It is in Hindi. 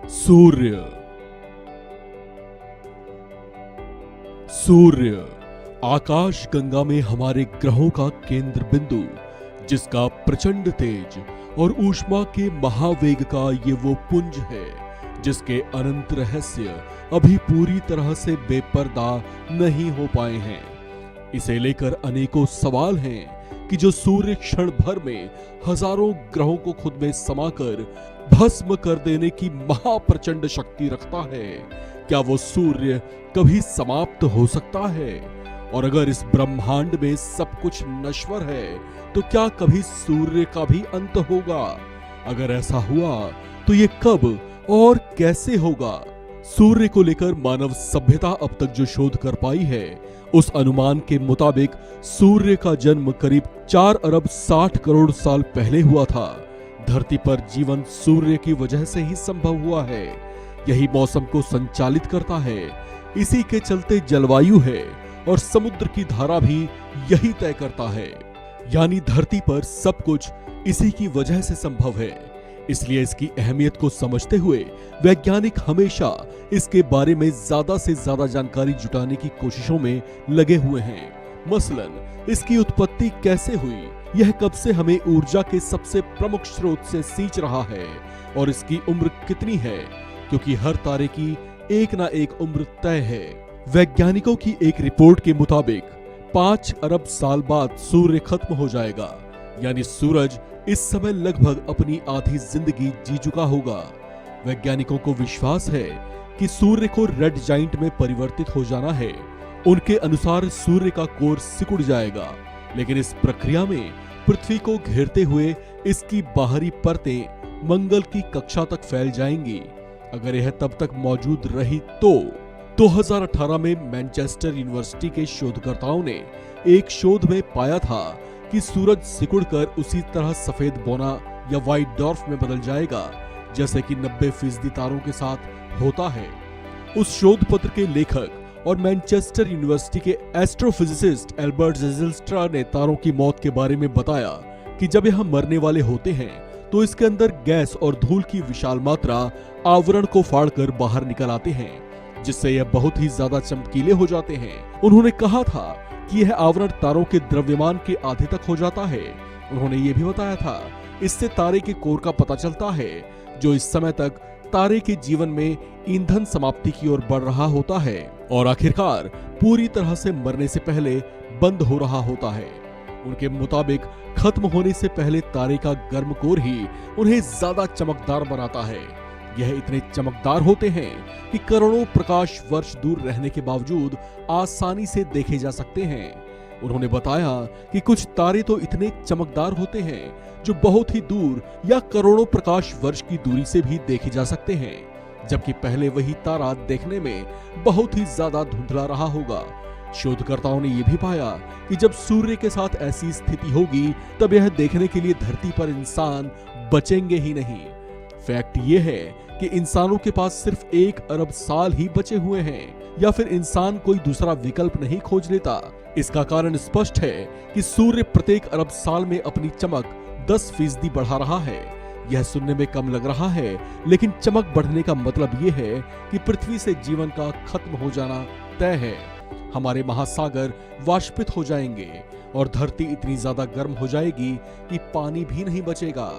सूर्य। सूर्य आकाश गंगा में हमारे ग्रहों का केंद्र बिंदु, जिसका प्रचंड तेज और ऊष्मा के महावेग का ये वो पुंज है जिसके अनंत रहस्य अभी पूरी तरह से बेपर्दा नहीं हो पाए हैं। इसे लेकर अनेकों सवाल हैं कि जो सूर्य क्षण भर में हजारों ग्रहों को खुद में समाकर भस्म कर देने की महाप्रचंड शक्ति रखता है, क्या वो सूर्य कभी समाप्त हो सकता है? और अगर इस ब्रह्मांड में सब कुछ नश्वर है तो क्या कभी सूर्य का भी अंत होगा? अगर ऐसा हुआ तो ये कब और कैसे होगा? सूर्य को लेकर मानव सभ्यता अब तक जो शोध कर पाई है, उस अनुमान के मुताबिक सूर्य का जन्म करीब 4 अरब 60 करोड़ साल पहले हुआ था। धरती पर जीवन सूर्य की वजह से ही संभव हुआ है। यही मौसम को संचालित करता है, इसी के चलते जलवायु है और समुद्र की धारा भी यही तय करता है। यानी धरती पर सब कुछ इसी की वजह से संभव है। इसलिए इसकी अहमियत को समझते हुए वैज्ञानिक हमेशा इसके बारे में ज्यादा से ज्यादा जानकारी जुटाने की कोशिशों में लगे हुए हैं। मसलन इसकी उत्पत्ति कैसे हुई, यह कब से हमें ऊर्जा के सबसे प्रमुख स्रोत से सींच रहा है और इसकी उम्र कितनी है, क्योंकि हर तारे की एक ना एक उम्र तय है। वैज्ञानिकों की एक रिपोर्ट के मुताबिक 5 अरब साल बाद सूर्य खत्म हो जाएगा, यानी सूरज इस समय लगभग अपनी आधी जिंदगी जी चुका होगा। वैज्ञानिकों को विश्वास है कि सूर्य को रेड जाइंट में परिवर्तित हो जाना है। उनके अनुसार सूर्य का कोर सिकुड़ जाएगा, लेकिन इस प्रक्रिया में पृथ्वी को घेरते हुए इसकी बाहरी परतें मंगल की कक्षा तक फैल जाएंगी। अगर यह तब तक मौजूद रही तो 2018 में मैनचेस्टर यूनिवर्सिटी के शोधकर्ताओं ने एक शोध में पाया था कि सूरज सिकुड़कर उसी तरह सफेद बोना या व्हाइट डॉर्फ में बदल जाएगा जैसे कि 90% तारों के साथ होता है। उस शोध पत्र के लेखक और मैनचेस्टर यूनिवर्सिटी के एस्ट्रोफिजिसिस्ट एल्बर्ट ज़िलस्ट्रा ने तारों की मौत के बारे में बताया कि जब यह मरने वाले होते हैं तो इसके अंदर गैस और धूल की विशाल मात्रा आवरण को फाड़कर बाहर निकल आते हैं, जिससे यह बहुत ही ज्यादा चमकीले हो जाते हैं। उन्होंने कहा था कि यह आवरण तारों के द्रव्यमान के आधे तक हो जाता है। उन्होंने ये भी बताया था इससे तारे के कोर का पता चलता है, जो इस समय तक तारे के जीवन में ईंधन समाप्ति की ओर बढ़ रहा होता है और आखिरकार पूरी तरह से मरने से पहले बंद हो रहा होता है। उनके मुताबिक खत्म होने से पहले तारे का गर्म कोर ही उन्हें ज्यादा चमकदार बनाता है। यह इतने चमकदार होते हैं कि करोड़ों प्रकाश वर्ष दूर रहने के बावजूद आसानी से देखे जा सकते हैं। उन्होंने बताया कि कुछ तारे तो इतने चमकदार होते हैं जो बहुत ही दूर या करोड़ों प्रकाश वर्ष की दूरी से भी देखे जा सकते हैं, जबकि पहले वही तारा देखने में बहुत ही ज्यादा धुंधला रहा होगा। शोधकर्ताओं ने यह भी पाया कि जब सूर्य के साथ ऐसी स्थिति होगी तब यह देखने के लिए धरती पर इंसान बचेंगे ही नहीं। फैक्ट ये है कि इंसानों के पास सिर्फ 1 अरब साल ही बचे हुए हैं, या फिर इंसान कोई दूसरा विकल्प नहीं खोज लेता। इसका कारण स्पष्ट है कि सूर्य प्रत्येक अरब साल में अपनी चमक 10% बढ़ा रहा है। यह सुनने में कम लग रहा है, लेकिन चमक बढ़ने का मतलब ये है कि पृथ्वी से जीवन का खत्म हो जाना तय है। हमारे महासागर वाष्पित हो जाएंगे और धरती इतनी ज्यादा गर्म हो जाएगी कि पानी भी नहीं बचेगा।